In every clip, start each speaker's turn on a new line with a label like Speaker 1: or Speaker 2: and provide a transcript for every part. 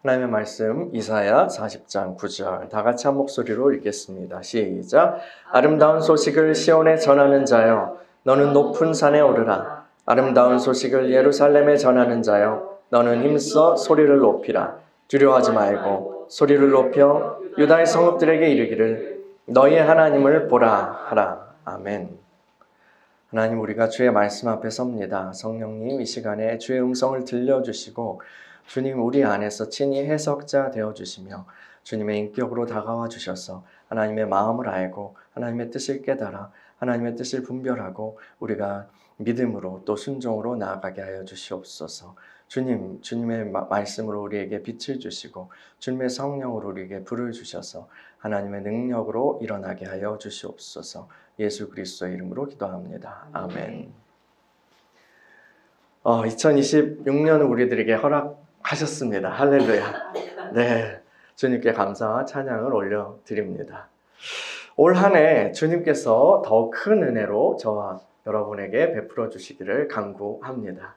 Speaker 1: 하나님의 말씀 이사야 40장 9절 다 같이 한 목소리로 읽겠습니다. 시작. 아름다운 소식을 시온에 전하는 자여 너는 높은 산에 오르라. 아름다운 소식을 예루살렘에 전하는 자여 너는 힘써 소리를 높이라. 두려워하지 말고 소리를 높여 유다의 성읍들에게 이르기를 너희의 하나님을 보라 하라. 아멘. 하나님, 우리가 주의 말씀 앞에 섭니다. 성령님, 이 시간에 주의 음성을 들려주시고 주님 우리 안에서 친히 해석자 되어주시며 주님의 인격으로 다가와 주셔서 하나님의 마음을 알고 하나님의 뜻을 깨달아 하나님의 뜻을 분별하고 우리가 믿음으로 또 순종으로 나아가게 하여 주시옵소서. 주님의 말씀으로 우리에게 빛을 주시고 주님의 성령으로 우리에게 불을 주셔서 하나님의 능력으로 일어나게 하여 주시옵소서. 예수 그리스도의 이름으로 기도합니다. 아멘. 2026년은 우리들에게 허락하셨습니다. 할렐루야. 네, 주님께 감사와 찬양을 올려드립니다. 올 한 해 주님께서 더 큰 은혜로 저와 여러분에게 베풀어 주시기를 간구합니다.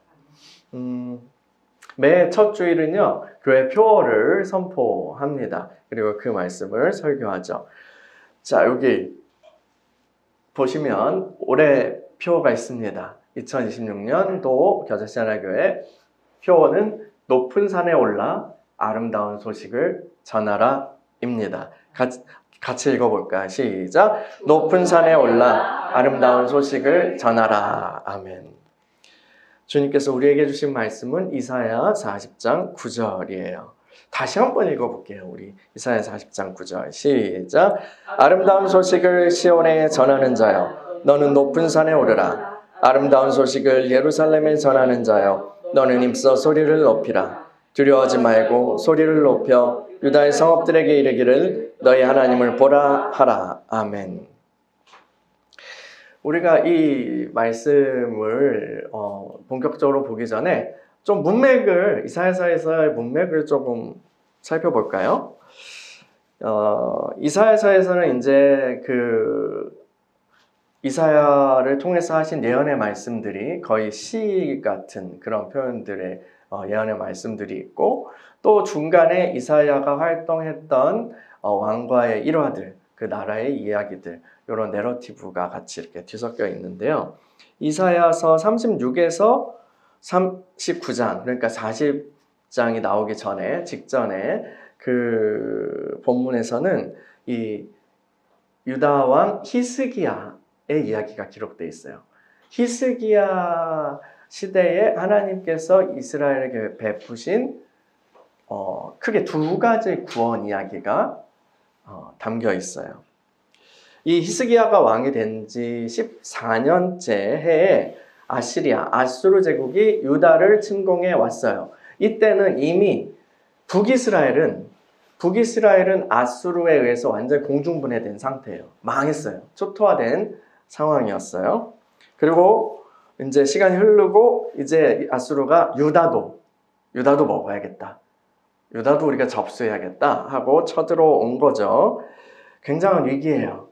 Speaker 1: 매 첫 주일은요, 교회 표어를 선포합니다. 그리고 그 말씀을 설교하죠. 자, 여기 보시면 올해 표어가 있습니다. 2026년도 겨자씨하나교회 표어는 높은 산에 올라 아름다운 소식을 전하라 입니다. 같이 읽어볼까요? 시작. 높은 산에 올라 아름다운 소식을 전하라. 아멘. 주님께서 우리에게 주신 말씀은 이사야 40장 9절이에요. 다시 한번 읽어볼게요. 우리 이사야 40장 9절 시작. 아름다운 소식을 시온에 전하는 자여 너는 높은 산에 오르라. 아름다운 소식을 예루살렘에 전하는 자여 너는 힘써 소리를 높이라. 두려워하지 말고 소리를 높여 유다의 성읍들에게 이르기를 너희 하나님을 보라 하라. 아멘. 우리가 이 말씀을 본격적으로 보기 전에 좀 이사야서에서의 문맥을 조금 살펴볼까요? 이사야서에서는 이제 이사야를 통해서 하신 예언의 말씀들이 거의 시 같은 그런 표현들의 예언의 말씀들이 있고, 또 중간에 이사야가 활동했던 왕과의 일화들, 그 나라의 이야기들, 이런 내러티브가 같이 이렇게 뒤섞여 있는데요. 이사야서 36에서 39장, 그러니까 40장이 나오기 직전에 그 본문에서는 이 유다 왕 히스기야의 이야기가 기록되어 있어요. 히스기야 시대에 하나님께서 이스라엘에게 베푸신 크게 두 가지 구원 이야기가 담겨 있어요. 이 히스기야가 왕이 된 지 14년째 해에 아수르 제국이 유다를 침공해 왔어요. 이때는 이미 북이스라엘은 아수르에 의해서 완전히 공중분해된 상태예요. 망했어요. 초토화된 상황이었어요. 그리고 이제 시간이 흐르고 이제 아수르가 유다도 먹어야겠다. 유다도 우리가 접수해야겠다 하고 쳐들어온 거죠. 굉장한 위기예요.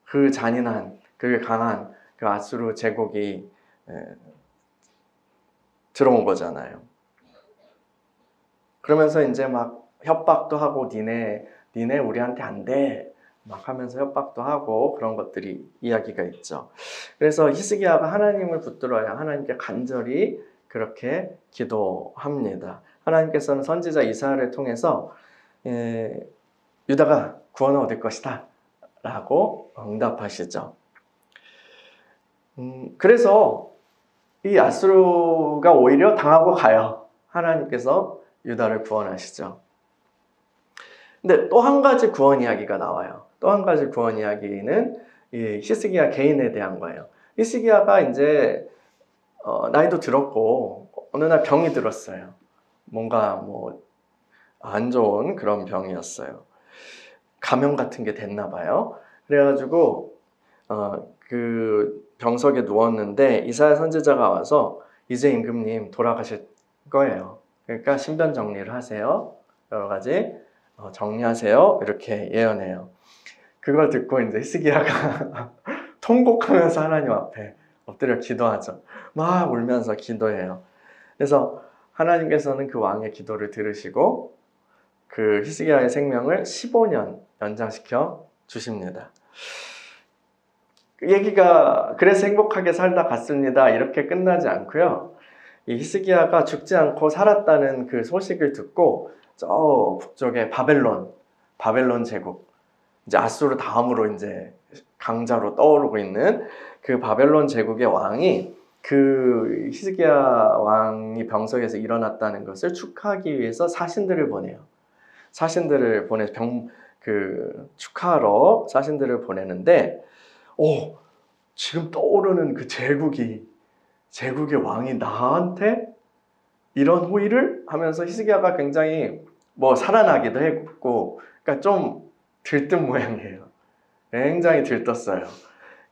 Speaker 1: 그 잔인한, 그 강한 그 아수르 제국이 들어온 거잖아요. 그러면서 이제 막 협박도 하고 니네 우리한테 안 돼 막 하면서 협박도 하고 그런 것들이 이야기가 있죠. 그래서 히스기야가 하나님을 붙들어야 하나님께 간절히 그렇게 기도합니다. 하나님께서는 선지자 이사야를 통해서 유다가 구원을 얻을 것이다 라고 응답하시죠. 그래서 이 아수르가 오히려 당하고 가요. 하나님께서 유다를 구원하시죠. 근데 또 한 가지 구원 이야기가 나와요. 또 한 가지 구원 이야기는 이 히스기야 개인에 대한 거예요. 히스기야가 이제 나이도 들었고 어느 날 병이 들었어요. 뭔가 안 좋은 그런 병이었어요. 감염 같은 게 됐나 봐요. 그래가지고 그 병석에 누웠는데 이사야 선지자가 와서 이제 임금님 돌아가실 거예요. 그러니까 신변 정리를 하세요. 여러 가지 정리하세요. 이렇게 예언해요. 그걸 듣고 이제 히스기야가 통곡하면서 하나님 앞에 엎드려 기도하죠. 막 울면서 기도해요. 그래서 하나님께서는 그 왕의 기도를 들으시고 그 히스기야의 생명을 15년 연장시켜 주십니다. 얘기가 그래서 행복하게 살다 갔습니다. 이렇게 끝나지 않고요. 이 히스기야가 죽지 않고 살았다는 그 소식을 듣고 저 북쪽의 바벨론 제국, 이제 아수르 다음으로 이제 강자로 떠오르고 있는 그 바벨론 제국의 왕이 그 히스기야 왕이 병석에서 일어났다는 것을 축하하기 위해서 사신들을 보내요. 사신들을 축하하러 사신들을 보내는데, 지금 떠오르는 그 제국의 왕이 나한테 이런 호의를 하면서 히스기야가 굉장히 살아나기도 했고, 그러니까 좀 들뜬 모양이에요. 굉장히 들떴어요.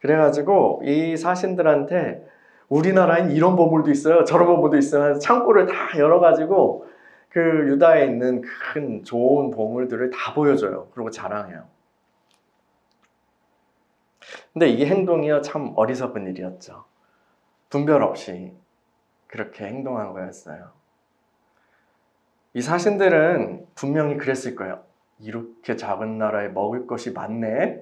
Speaker 1: 그래가지고 이 사신들한테 우리나라엔 이런 보물도 있어요, 저런 보물도 있어요. 창고를 다 열어가지고 그 유다에 있는 큰 좋은 보물들을 다 보여줘요. 그리고 자랑해요. 근데 이 행동이요, 참 어리석은 일이었죠. 분별 없이 그렇게 행동한 거였어요. 이 사신들은 분명히 그랬을 거예요. 이렇게 작은 나라에 먹을 것이 많네.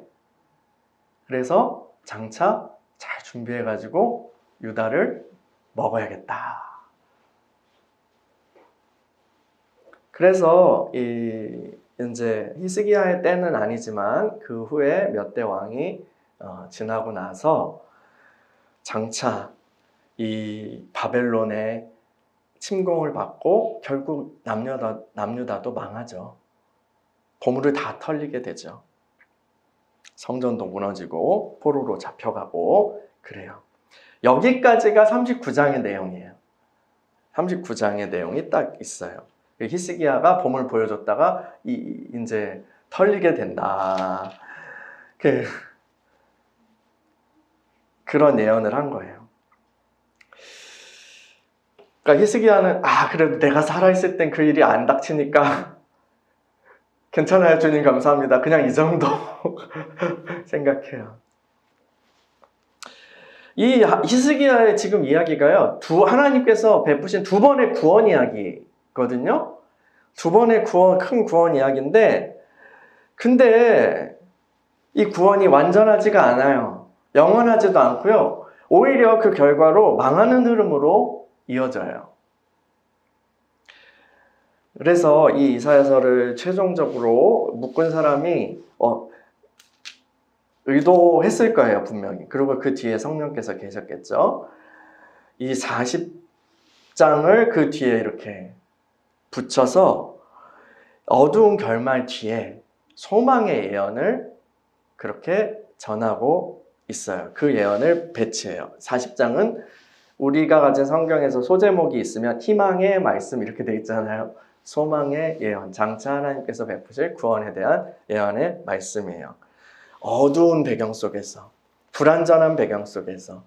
Speaker 1: 그래서 장차 잘 준비해가지고 유다를 먹어야겠다. 그래서 이제 히스기야의 때는 아니지만 그 후에 몇 대 왕이 지나고 나서 장차 이 바벨론의 침공을 받고 결국 남유다도 망하죠. 보물을 다 털리게 되죠. 성전도 무너지고 포로로 잡혀가고 그래요. 여기까지가 39장의 내용이에요. 39장의 내용이 딱 있어요. 히스기야가 보물 보여줬다가 이제 털리게 된다. 그런 예언을 한 거예요. 그러니까 히스기야는 그래도 내가 살아있을 땐 그 일이 안 닥치니까 괜찮아요, 주님 감사합니다. 그냥 이 정도 생각해요. 이 히스기야의 지금 이야기가요, 하나님께서 베푸신 두 번의 구원 이야기거든요. 두 번의 큰 구원 이야기인데, 근데 이 구원이 완전하지가 않아요. 영원하지도 않고요. 오히려 그 결과로 망하는 흐름으로 이어져요. 그래서 이 이사야서를 최종적으로 묶은 사람이 의도했을 거예요, 분명히. 그리고 그 뒤에 성령께서 계셨겠죠. 이 40장을 그 뒤에 이렇게 붙여서 어두운 결말 뒤에 소망의 예언을 그렇게 전하고 있어요. 그 예언을 배치해요. 40장은 우리가 가진 성경에서 소제목이 있으면 희망의 말씀 이렇게 돼 있잖아요. 소망의 예언, 장차 하나님께서 베푸실 구원에 대한 예언의 말씀이에요. 어두운 배경 속에서, 불완전한 배경 속에서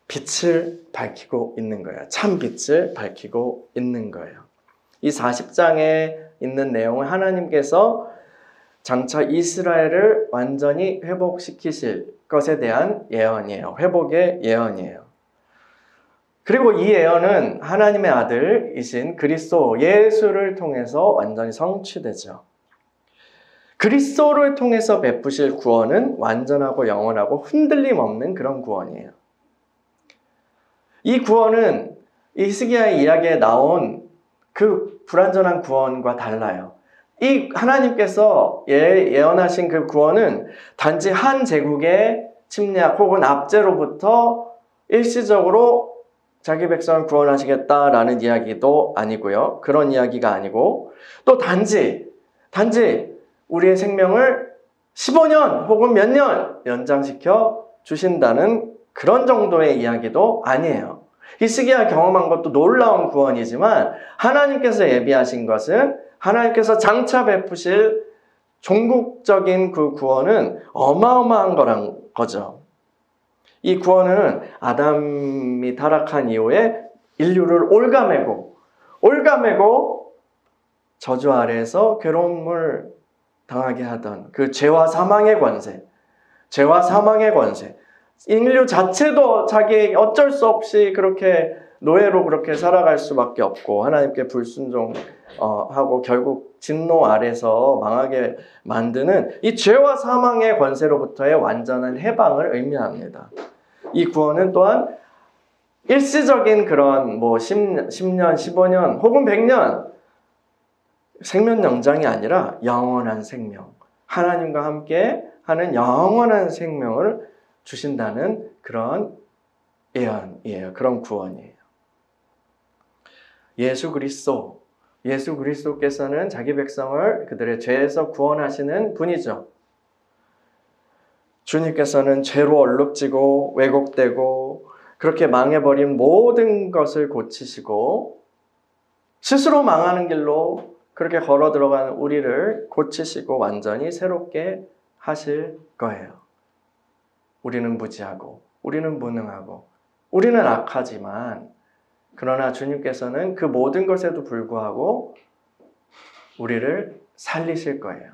Speaker 1: 빛을 밝히고 있는 거예요. 참 빛을 밝히고 있는 거예요. 이 40장에 있는 내용은 하나님께서 장차 이스라엘을 완전히 회복시키실 것에 대한 예언이에요. 회복의 예언이에요. 그리고 이 예언은 하나님의 아들이신 그리스도 예수를 통해서 완전히 성취되죠. 그리스도를 통해서 베푸실 구원은 완전하고 영원하고 흔들림 없는 그런 구원이에요. 이 구원은 이 히스기야의 이야기에 나온 그 불완전한 구원과 달라요. 이 하나님께서 예언하신 그 구원은 단지 한 제국의 침략 혹은 압제로부터 일시적으로 자기 백성을 구원하시겠다라는 이야기도 아니고요. 그런 이야기가 아니고, 또 단지 우리의 생명을 15년 혹은 몇 년 연장시켜 주신다는 그런 정도의 이야기도 아니에요. 히스기야 경험한 것도 놀라운 구원이지만 하나님께서 예비하신 것은, 하나님께서 장차 베푸실 종국적인 그 구원은 어마어마한 거란 거죠. 이 구원은 아담이 타락한 이후에 인류를 올가매고 저주 아래에서 괴로움을 당하게 하던 그 죄와 사망의 권세, 인류 자체도 자기 어쩔 수 없이 그렇게 노예로 그렇게 살아갈 수밖에 없고 하나님께 불순종하고 결국 진노 아래서 망하게 만드는 이 죄와 사망의 권세로부터의 완전한 해방을 의미합니다. 이 구원은 또한 일시적인 그런 10년, 15년 혹은 100년 생명 연장이 아니라 영원한 생명, 하나님과 함께 하는 영원한 생명을 주신다는 그런 예언이에요. 그런 구원이에요. 예수 그리스도께서는 자기 백성을 그들의 죄에서 구원하시는 분이죠. 주님께서는 죄로 얼룩지고 왜곡되고 그렇게 망해버린 모든 것을 고치시고 스스로 망하는 길로 그렇게 걸어 들어가는 우리를 고치시고 완전히 새롭게 하실 거예요. 우리는 무지하고 우리는 무능하고 우리는 악하지만 그러나 주님께서는 그 모든 것에도 불구하고 우리를 살리실 거예요.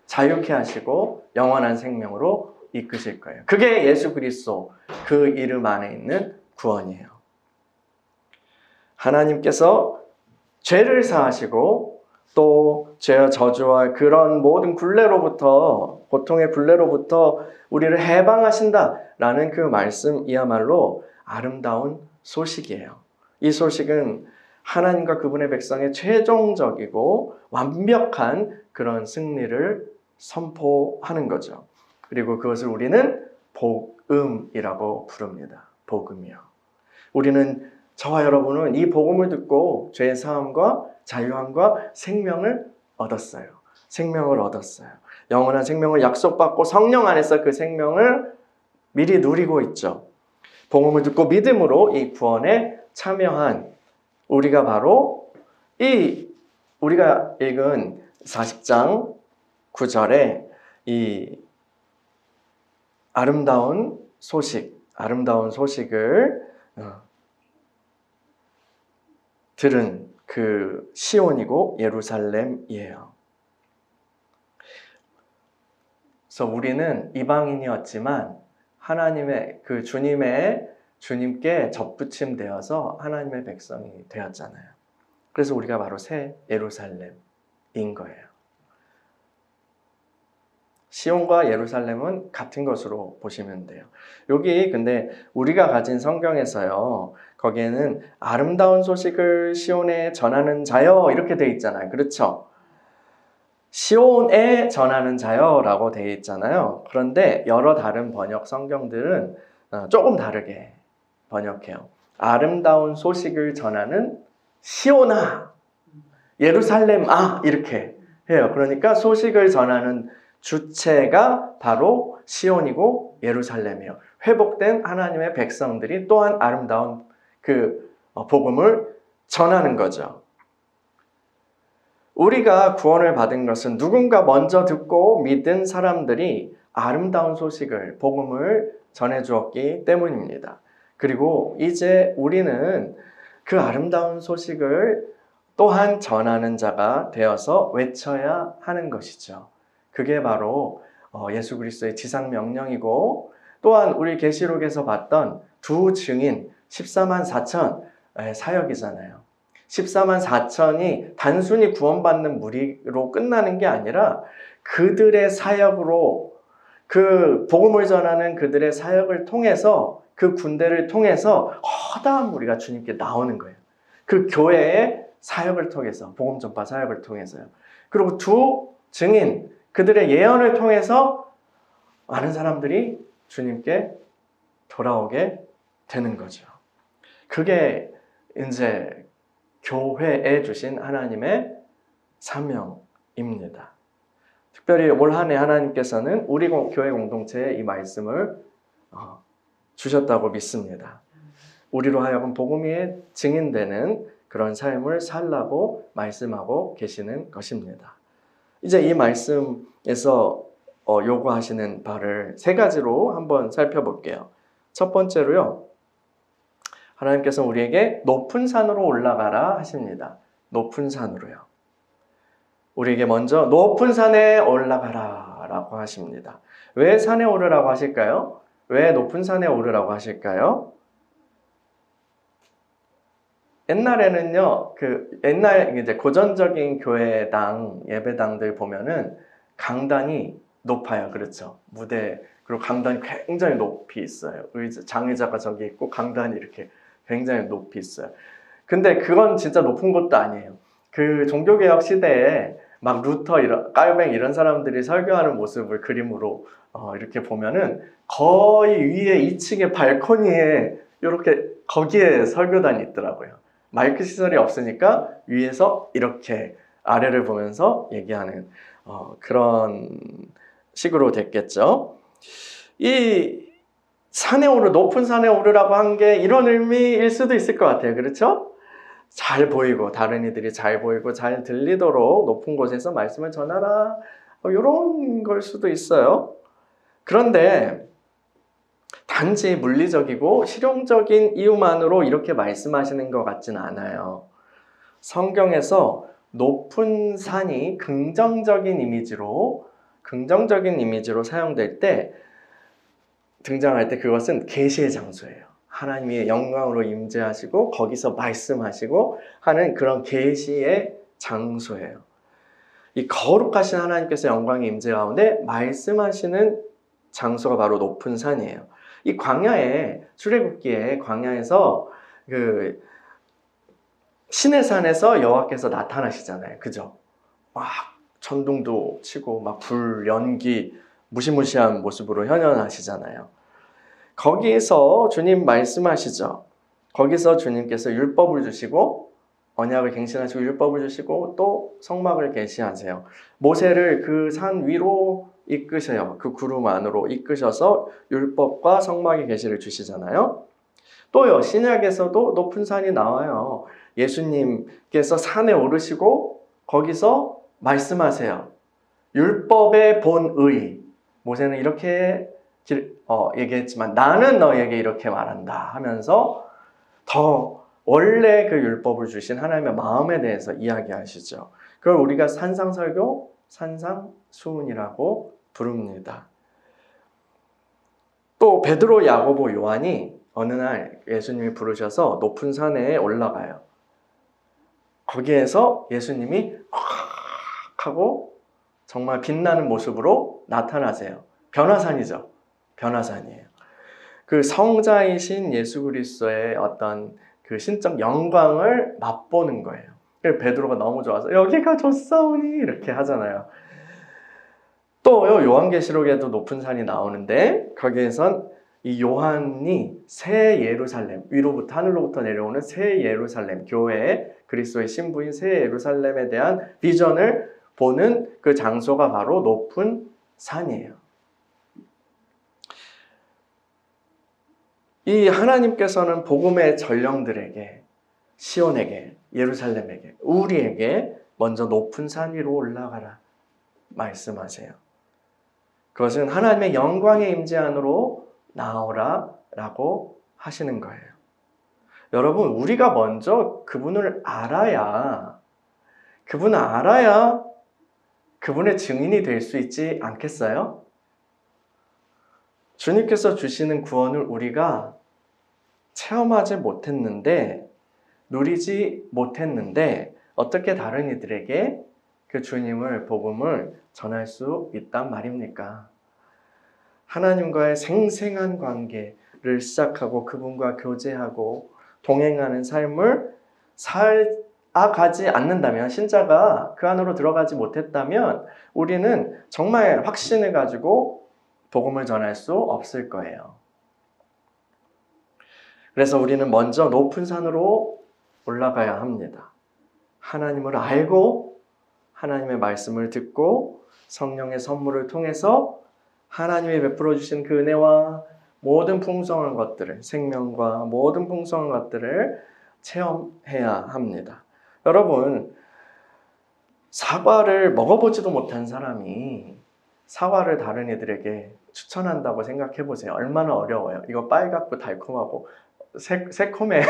Speaker 1: 자유케 하시고 영원한 생명으로 이끄실 거예요. 그게 예수 그리스도 그 이름 안에 있는 구원이에요. 하나님께서 죄를 사하시고 또 죄와 저주와 그런 모든 굴레로부터 고통의 굴레로부터 우리를 해방하신다라는 그 말씀이야말로 아름다운 소식이에요. 이 소식은 하나님과 그분의 백성의 최종적이고 완벽한 그런 승리를 선포하는 거죠. 그리고 그것을 우리는 복음이라고 부릅니다. 복음이요. 저와 여러분은 이 복음을 듣고 죄의 사함과 자유함과 생명을 얻었어요. 생명을 얻었어요. 영원한 생명을 약속받고 성령 안에서 그 생명을 미리 누리고 있죠. 복음을 듣고 믿음으로 이 구원에 참여한 우리가 바로 우리가 읽은 40장 9절에 이 아름다운 소식을 들은 그 시온이고 예루살렘이에요. 그래서 우리는 이방인이었지만 하나님의 그 주님께 접붙임 되어서 하나님의 백성이 되었잖아요. 그래서 우리가 바로 새 예루살렘인 거예요. 시온과 예루살렘은 같은 것으로 보시면 돼요. 여기 근데 우리가 가진 성경에서요, 거기에는 아름다운 소식을 시온에 전하는 자여 이렇게 돼 있잖아요. 그렇죠? 시온에 전하는 자여라고 돼 있잖아요. 그런데 여러 다른 번역 성경들은 조금 다르게 번역해요. 아름다운 소식을 전하는 시온아, 예루살렘아 이렇게 해요. 그러니까 소식을 전하는 주체가 바로 시온이고 예루살렘이에요. 회복된 하나님의 백성들이 또한 아름다운 그 복음을 전하는 거죠. 우리가 구원을 받은 것은 누군가 먼저 듣고 믿은 사람들이 아름다운 소식을, 복음을 전해주었기 때문입니다. 그리고 이제 우리는 그 아름다운 소식을 또한 전하는 자가 되어서 외쳐야 하는 것이죠. 그게 바로 예수 그리스도의 지상 명령이고 또한 우리 계시록에서 봤던 두 증인 14만 4천 사역이잖아요. 14만 4천이 단순히 구원받는 무리로 끝나는 게 아니라 그들의 사역으로 그 복음을 전하는 그들의 사역을 통해서 그 군대를 통해서 허다한 무리가 주님께 나오는 거예요. 그 교회의 사역을 통해서 복음 전파 사역을 통해서요. 그리고 두 증인 그들의 예언을 통해서 많은 사람들이 주님께 돌아오게 되는 거죠. 그게 이제 교회에 주신 하나님의 사명입니다. 특별히 올 한 해 하나님께서는 우리 교회 공동체에 이 말씀을 주셨다고 믿습니다. 우리로 하여금 복음의 증인되는 그런 삶을 살라고 말씀하고 계시는 것입니다. 이제 이 말씀에서 요구하시는 바를 세 가지로 한번 살펴볼게요. 첫 번째로요. 하나님께서 우리에게 높은 산으로 올라가라 하십니다. 높은 산으로요. 우리에게 먼저 높은 산에 올라가라 라고 하십니다. 왜 산에 오르라고 하실까요? 왜 높은 산에 오르라고 하실까요? 옛날에는요, 옛날 이제 고전적인 교회당, 예배당들 보면은 강단이 높아요. 그렇죠. 무대, 그리고 강단이 굉장히 높이 있어요. 장의자가 저기 있고 강단이 이렇게 굉장히 높이 있어요. 근데 그건 진짜 높은 것도 아니에요. 그 종교개혁 시대에 막 루터, 깔뱅 이런 사람들이 설교하는 모습을 그림으로 이렇게 보면은 거의 위에 2층의 발코니에 이렇게 거기에 설교단이 있더라고요. 마이크 시설이 없으니까 위에서 이렇게 아래를 보면서 얘기하는 그런 식으로 됐겠죠. 이 높은 산에 오르라고 한 게 이런 의미일 수도 있을 것 같아요. 그렇죠? 잘 보이고 다른 이들이 잘 보이고 잘 들리도록 높은 곳에서 말씀을 전하라. 이런 걸 수도 있어요. 그런데 단지 물리적이고 실용적인 이유만으로 이렇게 말씀하시는 것 같진 않아요. 성경에서 높은 산이 긍정적인 이미지로 사용될 때, 등장할 때 그것은 계시의 장소예요. 하나님의 영광으로 임재하시고 거기서 말씀하시고 하는 그런 계시의 장소예요. 이 거룩하신 하나님께서 영광의 임재 가운데 말씀하시는 장소가 바로 높은 산이에요. 이 광야에, 출애굽기에 광야에서 그 신의 산에서 여호와께서 나타나시잖아요. 그죠? 막 천둥도 치고 막 불, 연기, 무시무시한 모습으로 현현하시잖아요. 거기에서 주님 말씀하시죠. 거기서 주님께서 율법을 주시고 언약을 갱신하시고 율법을 주시고 또 성막을 계시하세요. 모세를 그 산 위로 이끄셔요. 그 구름 안으로 이끄셔서 율법과 성막의 계시를 주시잖아요. 또요, 신약에서도 높은 산이 나와요. 예수님께서 산에 오르시고 거기서 말씀하세요. 율법의 본의. 모세는 이렇게 얘기했지만 나는 너에게 이렇게 말한다 하면서 더 원래 그 율법을 주신 하나님의 마음에 대해서 이야기하시죠. 그걸 우리가 산상설교, 산상수훈이라고 부릅니다. 또 베드로, 야고보, 요한이 어느 날 예수님이 부르셔서 높은 산에 올라가요. 거기에서 예수님이 확 하고 정말 빛나는 모습으로 나타나세요. 변화산이죠. 변화산이에요. 그 성자이신 예수 그리스도의 어떤 그 신적 영광을 맛보는 거예요. 그래서 베드로가 너무 좋아서 여기가 좋사오니 이렇게 하잖아요. 또 요한계시록에도 높은 산이 나오는데 거기에선 이 요한이 새 예루살렘, 위로부터 하늘로부터 내려오는 새 예루살렘, 교회의 그리스도의 신부인 새 예루살렘에 대한 비전을 보는 그 장소가 바로 높은 산이에요. 이 하나님께서는 복음의 전령들에게, 시온에게, 예루살렘에게, 우리에게 먼저 높은 산 위로 올라가라 말씀하세요. 그것은 하나님의 영광의 임재 안으로 나오라 라고 하시는 거예요. 여러분, 우리가 먼저 그분을 알아야 그분의 증인이 될 수 있지 않겠어요? 주님께서 주시는 구원을 우리가 체험하지 못했는데, 누리지 못했는데 어떻게 다른 이들에게 그 주님을, 복음을 전할 수 있단 말입니까? 하나님과의 생생한 관계를 시작하고 그분과 교제하고 동행하는 삶을 살아가지 않는다면, 신자가 그 안으로 들어가지 못했다면 우리는 정말 확신을 가지고 복음을 전할 수 없을 거예요. 그래서 우리는 먼저 높은 산으로 올라가야 합니다. 하나님을 알고 하나님의 말씀을 듣고 성령의 선물을 통해서 하나님이 베풀어 주신 그 은혜와 모든 풍성한 것들을, 생명과 모든 풍성한 것들을 체험해야 합니다. 여러분, 사과를 먹어보지도 못한 사람이 사과를 다른 이들에게 추천한다고 생각해 보세요. 얼마나 어려워요. 이거 빨갛고 달콤하고 새콤해.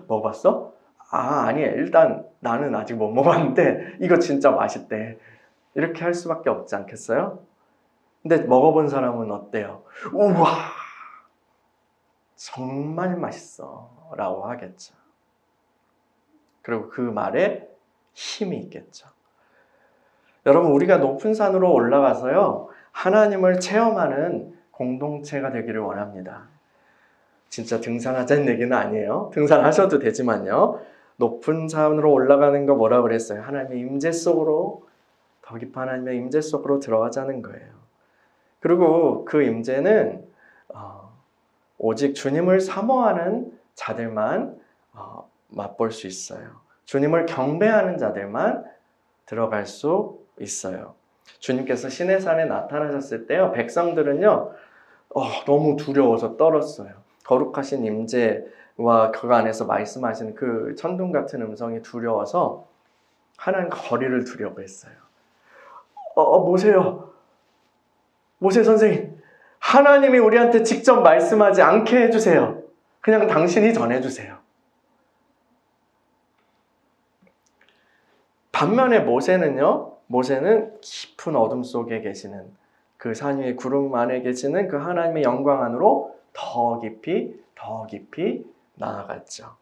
Speaker 1: 먹어봤어? 아니, 일단 나는 아직 못 먹었는데 이거 진짜 맛있대. 이렇게 할 수밖에 없지 않겠어요? 근데 먹어본 사람은 어때요? 우와, 정말 맛있어 라고 하겠죠. 그리고 그 말에 힘이 있겠죠. 여러분, 우리가 높은 산으로 올라가서요, 하나님을 체험하는 공동체가 되기를 원합니다. 진짜 등산하자는 얘기는 아니에요. 등산하셔도 되지만요. 높은 산으로 올라가는 거 뭐라 그랬어요? 하나님의 임재 속으로, 더 깊은 하나님의 임재 속으로 들어가자는 거예요. 그리고 그 임재는 오직 주님을 사모하는 자들만 맛볼 수 있어요. 주님을 경배하는 자들만 들어갈 수 있어요. 주님께서 시내산에 나타나셨을 때요, 백성들은요, 너무 두려워서 떨었어요. 거룩하신 임재와 그 안에서 말씀하시는 그 천둥 같은 음성이 두려워서 하나님과 거리를 두려고 했어요. 모세요. 모세 선생님, 하나님이 우리한테 직접 말씀하지 않게 해주세요. 그냥 당신이 전해주세요. 반면에 모세는 깊은 어둠 속에 계시는, 그 산 위의 구름 안에 계시는 그 하나님의 영광 안으로 더 깊이 나아갔죠.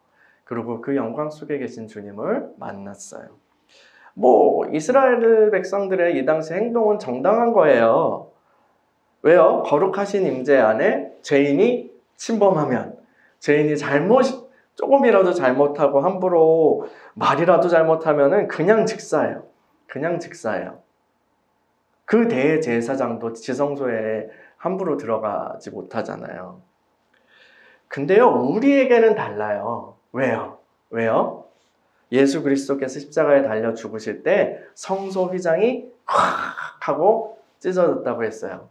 Speaker 1: 그리고 그 영광 속에 계신 주님을 만났어요. 이스라엘 백성들의 이 당시 행동은 정당한 거예요. 왜요? 거룩하신 임재 안에 죄인이 침범하면, 죄인이 조금이라도 잘못하고 함부로 말이라도 잘못하면은 그냥 직사예요. 그 대제사장도 지성소에 함부로 들어가지 못하잖아요. 근데요, 우리에게는 달라요. 왜요? 예수 그리스도께서 십자가에 달려 죽으실 때 성소 휘장이 콱 하고 찢어졌다고 했어요.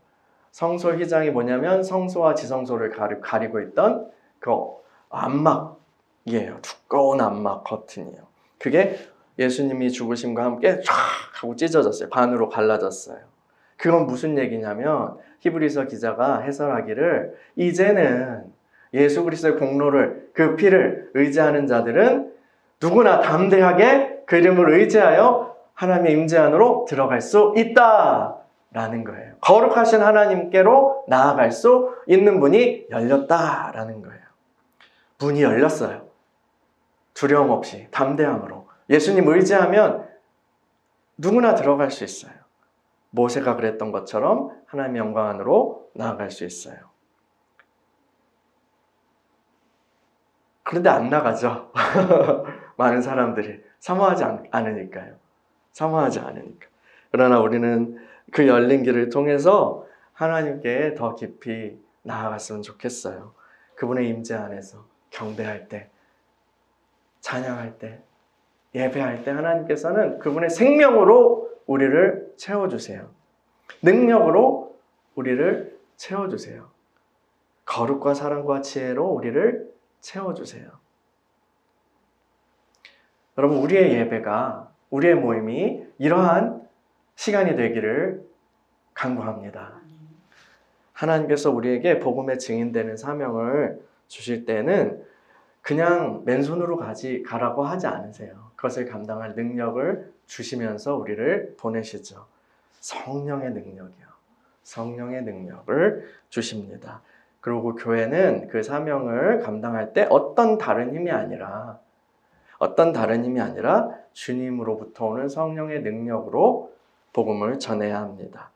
Speaker 1: 성소 휘장이 뭐냐면 성소와 지성소를 가리고 있던 그 암막이에요. 두꺼운 암막 커튼이에요. 그게 예수님이 죽으심과 함께 쫙 하고 찢어졌어요. 반으로 갈라졌어요. 그건 무슨 얘기냐면 히브리서 기자가 해설하기를, 이제는 예수 그리스도의 공로를, 그 피를 의지하는 자들은 누구나 담대하게 그 이름을 의지하여 하나님의 임재 안으로 들어갈 수 있다라는 거예요. 거룩하신 하나님께로 나아갈 수 있는 문이 열렸다라는 거예요. 문이 열렸어요. 두려움 없이 담대함으로 예수님 의지하면 누구나 들어갈 수 있어요. 모세가 그랬던 것처럼 하나님의 영광 안으로 나아갈 수 있어요. 그런데 안 나가죠. 많은 사람들이 사모하지 않으니까요. 그러나 우리는 그 열린 길을 통해서 하나님께 더 깊이 나아갔으면 좋겠어요. 그분의 임재 안에서 경배할 때, 찬양할 때, 예배할 때 하나님께서는 그분의 생명으로 우리를 채워주세요. 능력으로 우리를 채워주세요. 거룩과 사랑과 지혜로 우리를 채워주세요. 여러분, 우리의 예배가, 우리의 모임이 이러한 시간이 되기를 간구합니다. 하나님께서 우리에게 복음의 증인되는 사명을 주실 때는 그냥 맨손으로 가라고 하지 않으세요. 그것을 감당할 능력을 주시면서 우리를 보내시죠. 성령의 능력을 주십니다. 그리고 교회는 그 사명을 감당할 때 어떤 다른 힘이 아니라 주님으로부터 오는 성령의 능력으로 복음을 전해야 합니다.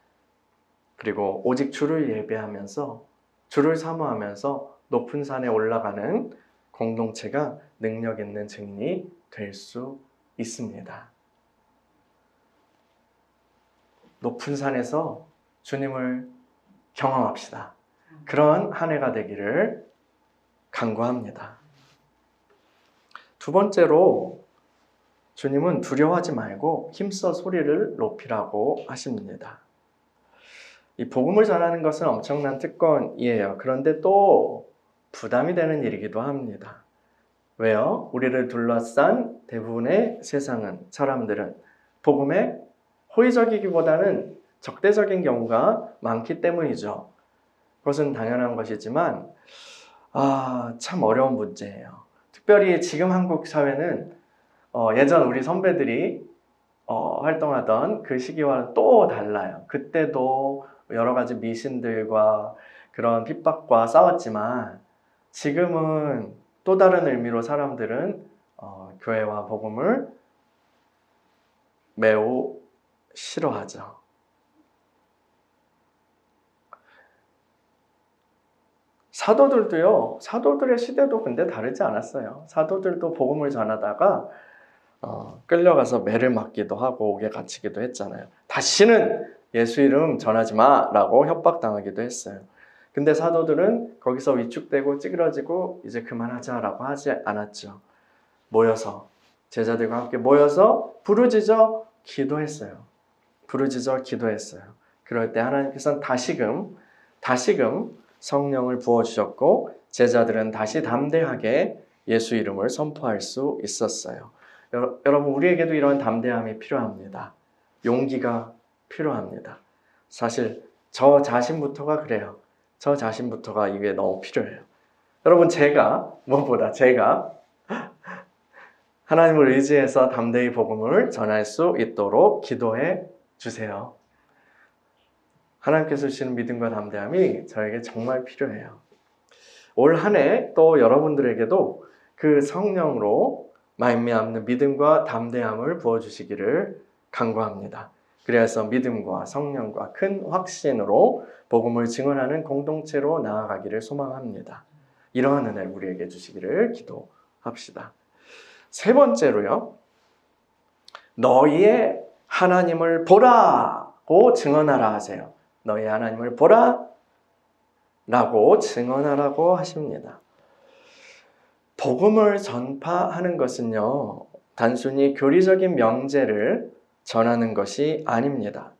Speaker 1: 그리고 오직 주를 예배하면서, 주를 사모하면서 높은 산에 올라가는 공동체가 능력 있는 증인이 될 수 있습니다. 높은 산에서 주님을 경험합시다. 그런 한 해가 되기를 간구합니다. 두 번째로, 주님은 두려워하지 말고 힘써 소리를 높이라고 하십니다. 이 복음을 전하는 것은 엄청난 특권이에요. 그런데 또 부담이 되는 일이기도 합니다. 왜요? 우리를 둘러싼 대부분의 사람들은 복음에 호의적이기보다는 적대적인 경우가 많기 때문이죠. 그것은 당연한 것이지만 참 어려운 문제예요. 특별히 지금 한국 사회는 예전 우리 선배들이 활동하던 그 시기와는 또 달라요. 그때도 여러 가지 미신들과 그런 핍박과 싸웠지만 지금은 또 다른 의미로 사람들은 교회와 복음을 매우 싫어하죠. 사도들도요, 사도들의 시대도 근데 다르지 않았어요. 사도들도 복음을 전하다가 끌려가서 매를 맞기도 하고 옥에 갇히기도 했잖아요. 다시는 예수 이름 전하지 마라고 협박당하기도 했어요. 근데 사도들은 거기서 위축되고 찌그러지고 이제 그만하자라고 하지 않았죠. 모여서 제자들과 함께 모여서 부르짖어 기도했어요. 부르짖어 기도했어요. 그럴 때 하나님께서는 다시금 성령을 부어주셨고 제자들은 다시 담대하게 예수 이름을 선포할 수 있었어요. 여러분, 우리에게도 이런 담대함이 필요합니다. 용기가 필요합니다. 사실 저 자신부터가 그래요. 저 자신부터가 이게 너무 필요해요. 여러분, 무엇보다 제가 하나님을 의지해서 담대히 복음을 전할 수 있도록 기도해 주세요. 하나님께서 주시는 믿음과 담대함이 저에게 정말 필요해요. 올 한 해 또 여러분들에게도 그 성령으로 말미암는 믿음과 담대함을 부어주시기를 간구합니다. 그래서 믿음과 성령과 큰 확신으로 복음을 증언하는 공동체로 나아가기를 소망합니다. 이러한 은혜를 우리에게 주시기를 기도합시다. 세 번째로요, 너희의 하나님을 보라고 증언하라 하세요. 너희 하나님을 보라 라고 증언하라고 하십니다. 복음을 전파하는 것은요, 단순히 교리적인 명제를 전하는 것이 아닙니다.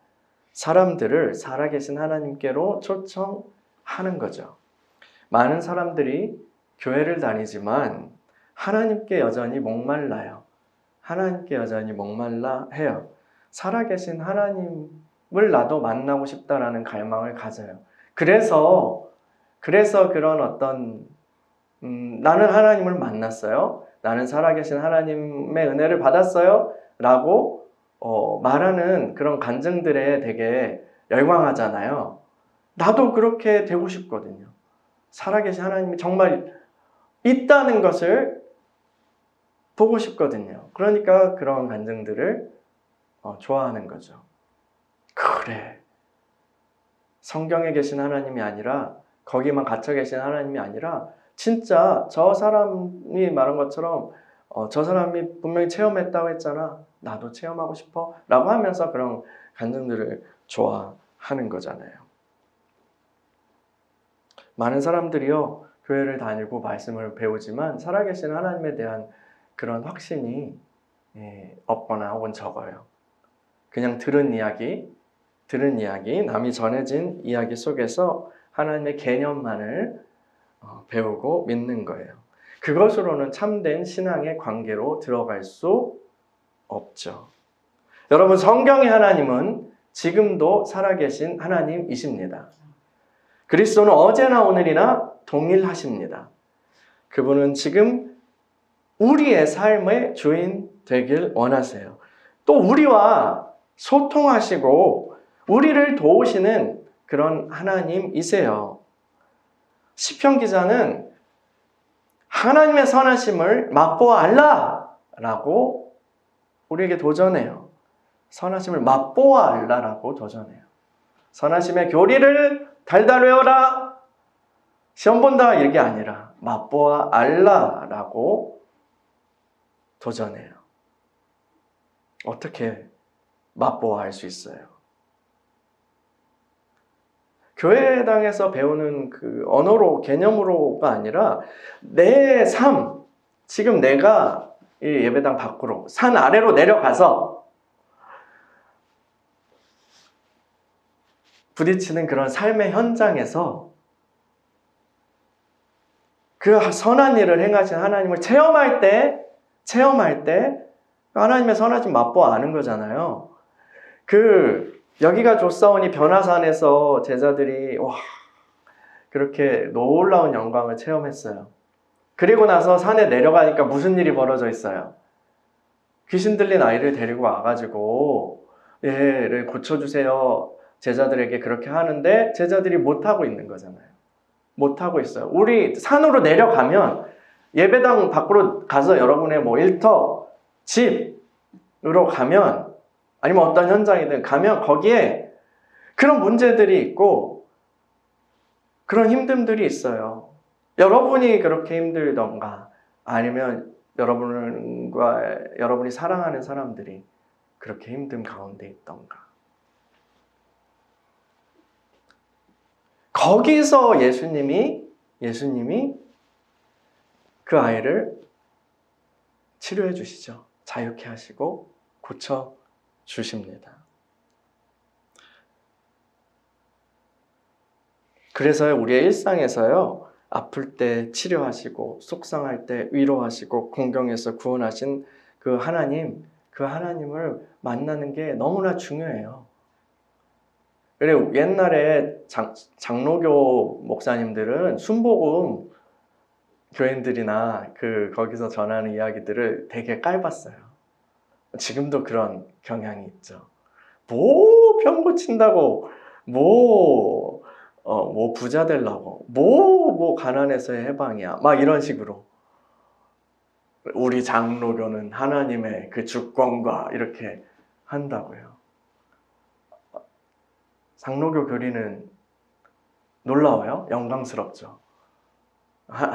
Speaker 1: 사람들을 살아계신 하나님께로 초청하는 거죠. 많은 사람들이 교회를 다니지만 하나님께 여전히 목말라요. 하나님께 여전히 목말라 해요. 살아계신 하나님을 나도 만나고 싶다라는 갈망을 가져요. 그래서 그런 어떤 나는 하나님을 만났어요. 나는 살아계신 하나님의 은혜를 받았어요. 라고 말하는 그런 간증들에 되게 열광하잖아요. 나도 그렇게 되고 싶거든요. 살아계신 하나님이 정말 있다는 것을 보고 싶거든요. 그러니까 그런 간증들을 좋아하는 거죠. 그래. 성경에 계신 하나님이 아니라, 거기만 갇혀 계신 하나님이 아니라 진짜 저 사람이 말한 것처럼 저 사람이 분명히 체험했다고 했잖아. 나도 체험하고 싶어. 라고 하면서 그런 간증들을 좋아하는 거잖아요. 많은 사람들이요, 교회를 다니고 말씀을 배우지만 살아계신 하나님에 대한 그런 확신이 없거나 혹은 적어요. 그냥 들은 이야기, 남이 전해진 이야기 속에서 하나님의 개념만을 배우고 믿는 거예요. 그것으로는 참된 신앙의 관계로 들어갈 수 없죠. 여러분, 성경의 하나님은 지금도 살아계신 하나님이십니다. 그리스도는 어제나 오늘이나 동일하십니다. 그분은 지금 우리의 삶의 주인 되길 원하세요. 또 우리와 소통하시고 우리를 도우시는 그런 하나님이세요. 시편 기자는 하나님의 선하심을 맛보아 알라라고 우리에게 도전해요. 선하심을 맛보아 알라라고 도전해요. 선하심의 교리를 달달 외워라. 시험 본다 이게 아니라 맛보아 알라라고 도전해요. 어떻게 맛보아 알 수 있어요? 교회당에서 배우는 그 언어로, 개념으로가 아니라 내 삶, 지금 내가 이 예배당 밖으로, 산 아래로 내려가서 부딪히는 그런 삶의 현장에서 그 선한 일을 행하신 하나님을 체험할 때 하나님의 선하심 맛보아 아는 거잖아요. 여기가 조사오니 변화산에서 제자들이 그렇게 놀라운 영광을 체험했어요. 그리고 나서 산에 내려가니까 무슨 일이 벌어져 있어요? 귀신 들린 아이를 데리고 와가지고 얘를 고쳐주세요. 제자들에게 그렇게 하는데 제자들이 못하고 있는 거잖아요. 못하고 있어요. 우리 산으로 내려가면 예배당 밖으로 가서 여러분의 뭐 일터, 집으로 가면, 아니면 어떤 현장이든 가면 거기에 그런 문제들이 있고 그런 힘듦들이 있어요. 여러분이 그렇게 힘들던가, 아니면 여러분이 사랑하는 사람들이 그렇게 힘든 가운데 있던가. 거기서 예수님이 그 아이를 치료해 주시죠. 자유케 하시고 고쳐 주십니다. 그래서 우리의 일상에서요, 아플 때 치료하시고 속상할 때 위로하시고 공경에서 구원하신 그 하나님을 만나는 게 너무나 중요해요. 그리고 옛날에 장로교 목사님들은 순복음 교인들이나 거기서 전하는 이야기들을 되게 깔봤어요. 지금도 그런 경향이 있죠. 뭐 병 고친다고, 뭐 부자 되려고, 뭐 가난해서의 해방이야, 막 이런 식으로 우리 장로교는 하나님의 그 주권과 이렇게 한다고요. 장로교 교리는 놀라워요. 영광스럽죠.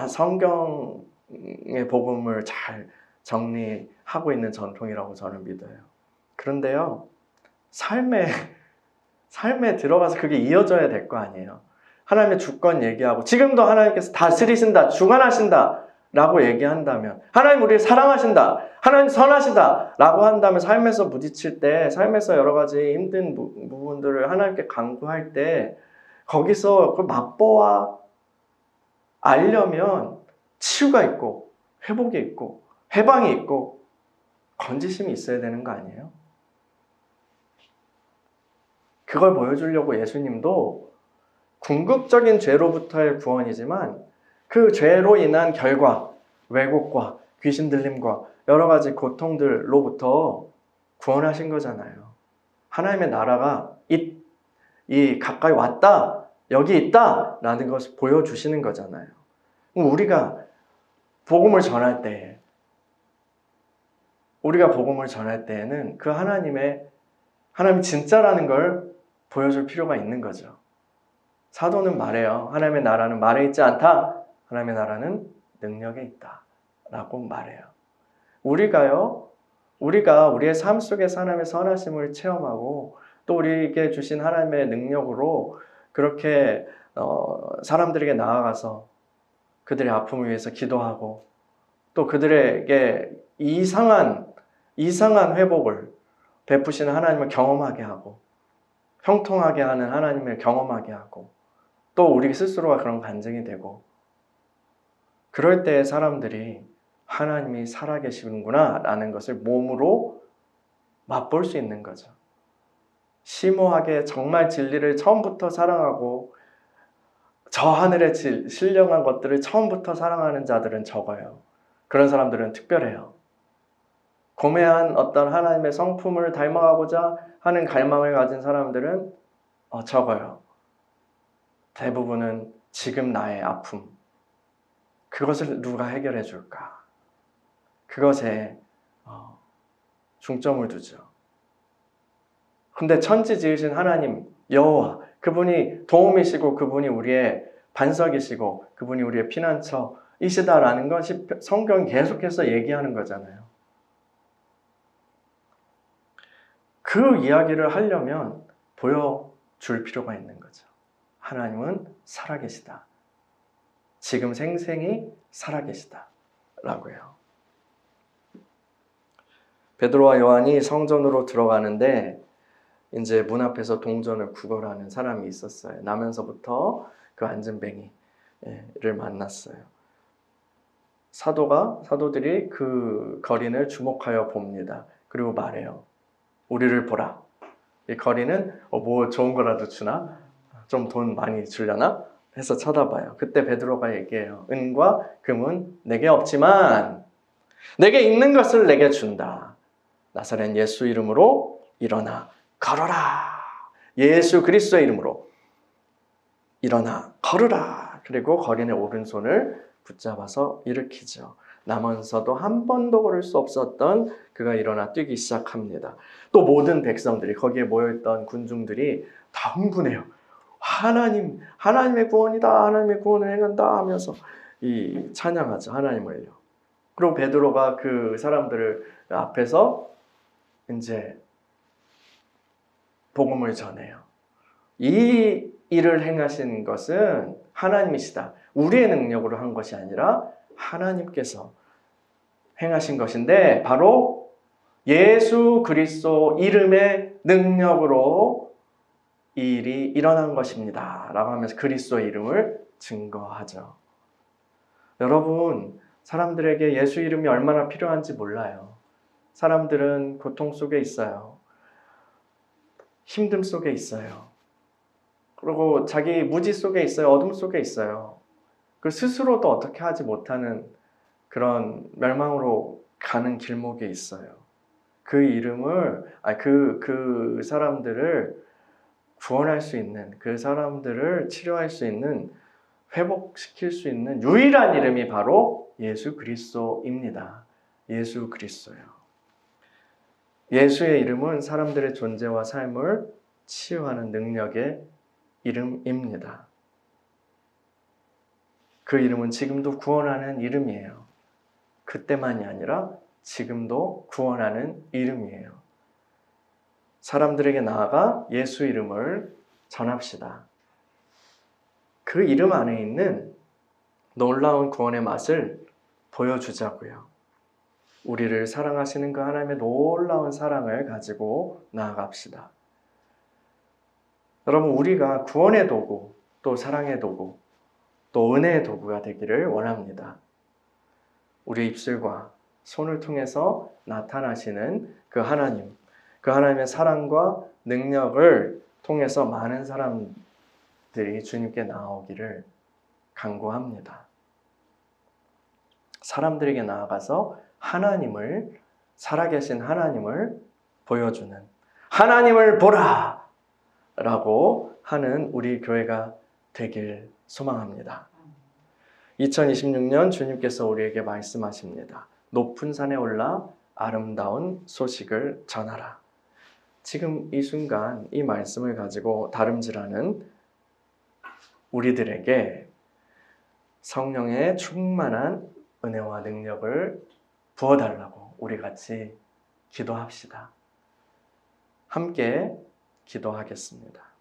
Speaker 1: 성경의 복음을 잘 정리하고 있는 전통이라고 저는 믿어요. 그런데요, 삶에 들어가서 그게 이어져야 될 거 아니에요. 하나님의 주권 얘기하고, 지금도 하나님께서 다스리신다, 주관하신다 라고 얘기한다면, 하나님 우리를 사랑하신다, 하나님 선하시다 라고 한다면, 삶에서 부딪힐 때, 삶에서 여러 가지 힘든 부분들을 하나님께 간구할 때, 거기서 그 맛보아 알려면 치유가 있고 회복이 있고 해방이 있고 건지심이 있어야 되는 거 아니에요? 그걸 보여주려고 예수님도 궁극적인 죄로부터의 구원이지만 그 죄로 인한 결과, 왜곡과 귀신 들림과 여러 가지 고통들로부터 구원하신 거잖아요. 하나님의 나라가 이 가까이 왔다, 여기 있다 라는 것을 보여주시는 거잖아요. 우리가 복음을 전할 때에는 그 하나님 진짜라는 걸 보여줄 필요가 있는 거죠. 사도는 말해요. 하나님의 나라는 말에 있지 않다. 하나님의 나라는 능력에 있다 라고 말해요. 우리가 우리의 삶 속에서 하나님의 선하심을 체험하고 또 우리에게 주신 하나님의 능력으로 그렇게 사람들에게 나아가서 그들의 아픔을 위해서 기도하고 또 그들에게 이상한 회복을 베푸시는 하나님을 경험하게 하고 형통하게 하는 하나님을 경험하게 하고 또 우리 스스로가 그런 간증이 되고, 그럴 때 사람들이 하나님이 살아계시는구나 라는 것을 몸으로 맛볼 수 있는 거죠. 심오하게 정말 진리를 처음부터 사랑하고 저 하늘의 신령한 것들을 처음부터 사랑하는 자들은 적어요. 그런 사람들은 특별해요. 고매한 어떤 하나님의 성품을 닮아가고자 하는 갈망을 가진 사람들은 적어요. 대부분은 지금 나의 아픔, 그것을 누가 해결해 줄까? 그것에 중점을 두죠. 근데 천지 지으신 하나님 여호와, 그분이 도움이시고 그분이 우리의 반석이시고 그분이 우리의 피난처이시다라는 것이 성경이 계속해서 얘기하는 거잖아요. 그 이야기를 하려면 보여줄 필요가 있는 거죠. 하나님은 살아계시다. 지금 생생히 살아계시다 라고요. 베드로와 요한이 성전으로 들어가는데 이제 문 앞에서 동전을 구걸하는 사람이 있었어요. 나면서부터 그 안전뱅이를 만났어요. 사도들이 그 거린을 주목하여 봅니다. 그리고 말해요. 우리를 보라. 이 거린은 뭐 좋은 거라도 주나? 좀 돈 많이 주려나? 해서 쳐다봐요. 그때 베드로가 얘기해요. 은과 금은 내게 없지만 내게 있는 것을 내게 준다. 나사렛 예수 이름으로 일어나 걸어라. 예수 그리스도의 이름으로 일어나 걸으라. 그리고 거린의 오른손을 붙잡아서 일으키죠. 남원서도 한 번도 걸을 수 없었던 그가 일어나 뛰기 시작합니다. 또 모든 백성들이 거기에 모여있던 군중들이 다 흥분해요. 하나님의 구원이다. 하나님의 구원을 행한다 하면서 이 찬양하죠. 하나님을요. 그리고 베드로가 그 사람들을 앞에서 이제 복음을 전해요. 이 일을 행하신 것은 하나님이시다. 우리의 능력으로 한 것이 아니라 하나님께서 행하신 것인데 바로 예수 그리스도 이름의 능력으로 이 일이 일어난 것입니다. 라고 하면서 그리스도의 이름을 증거하죠. 여러분, 사람들에게 예수 이름이 얼마나 필요한지 몰라요. 사람들은 고통 속에 있어요. 힘듦 속에 있어요. 그리고 자기 무지 속에 있어요. 어둠 속에 있어요. 그 스스로도 어떻게 하지 못하는 그런 멸망으로 가는 길목에 있어요. 그 이름을, 그 사람들을 구원할 수 있는, 그 사람들을 치료할 수 있는, 회복시킬 수 있는 유일한 이름이 바로 예수 그리스도입니다. 예수 그리스도요. 예수의 이름은 사람들의 존재와 삶을 치유하는 능력의 이름입니다. 그 이름은 지금도 구원하는 이름이에요. 그때만이 아니라 지금도 구원하는 이름이에요. 사람들에게 나아가 예수 이름을 전합시다. 그 이름 안에 있는 놀라운 구원의 맛을 보여주자고요. 우리를 사랑하시는 그 하나님의 놀라운 사랑을 가지고 나아갑시다. 여러분, 우리가 구원의 도구, 또 사랑의 도구, 또 은혜의 도구가 되기를 원합니다. 우리 입술과 손을 통해서 나타나시는 그 하나님, 그 하나님의 사랑과 능력을 통해서 많은 사람들이 주님께 나오기를 간구합니다. 사람들에게 나아가서 하나님을, 살아계신 하나님을 보여주는, 하나님을 보라! 라고 하는 우리 교회가 되길 소망합니다. 2026년 주님께서 우리에게 말씀하십니다. 높은 산에 올라 아름다운 소식을 전하라. 지금 이 순간 이 말씀을 가지고 다름질하는 우리들에게 성령의 충만한 은혜와 능력을 부어달라고 우리 같이 기도합시다. 함께 기도하겠습니다.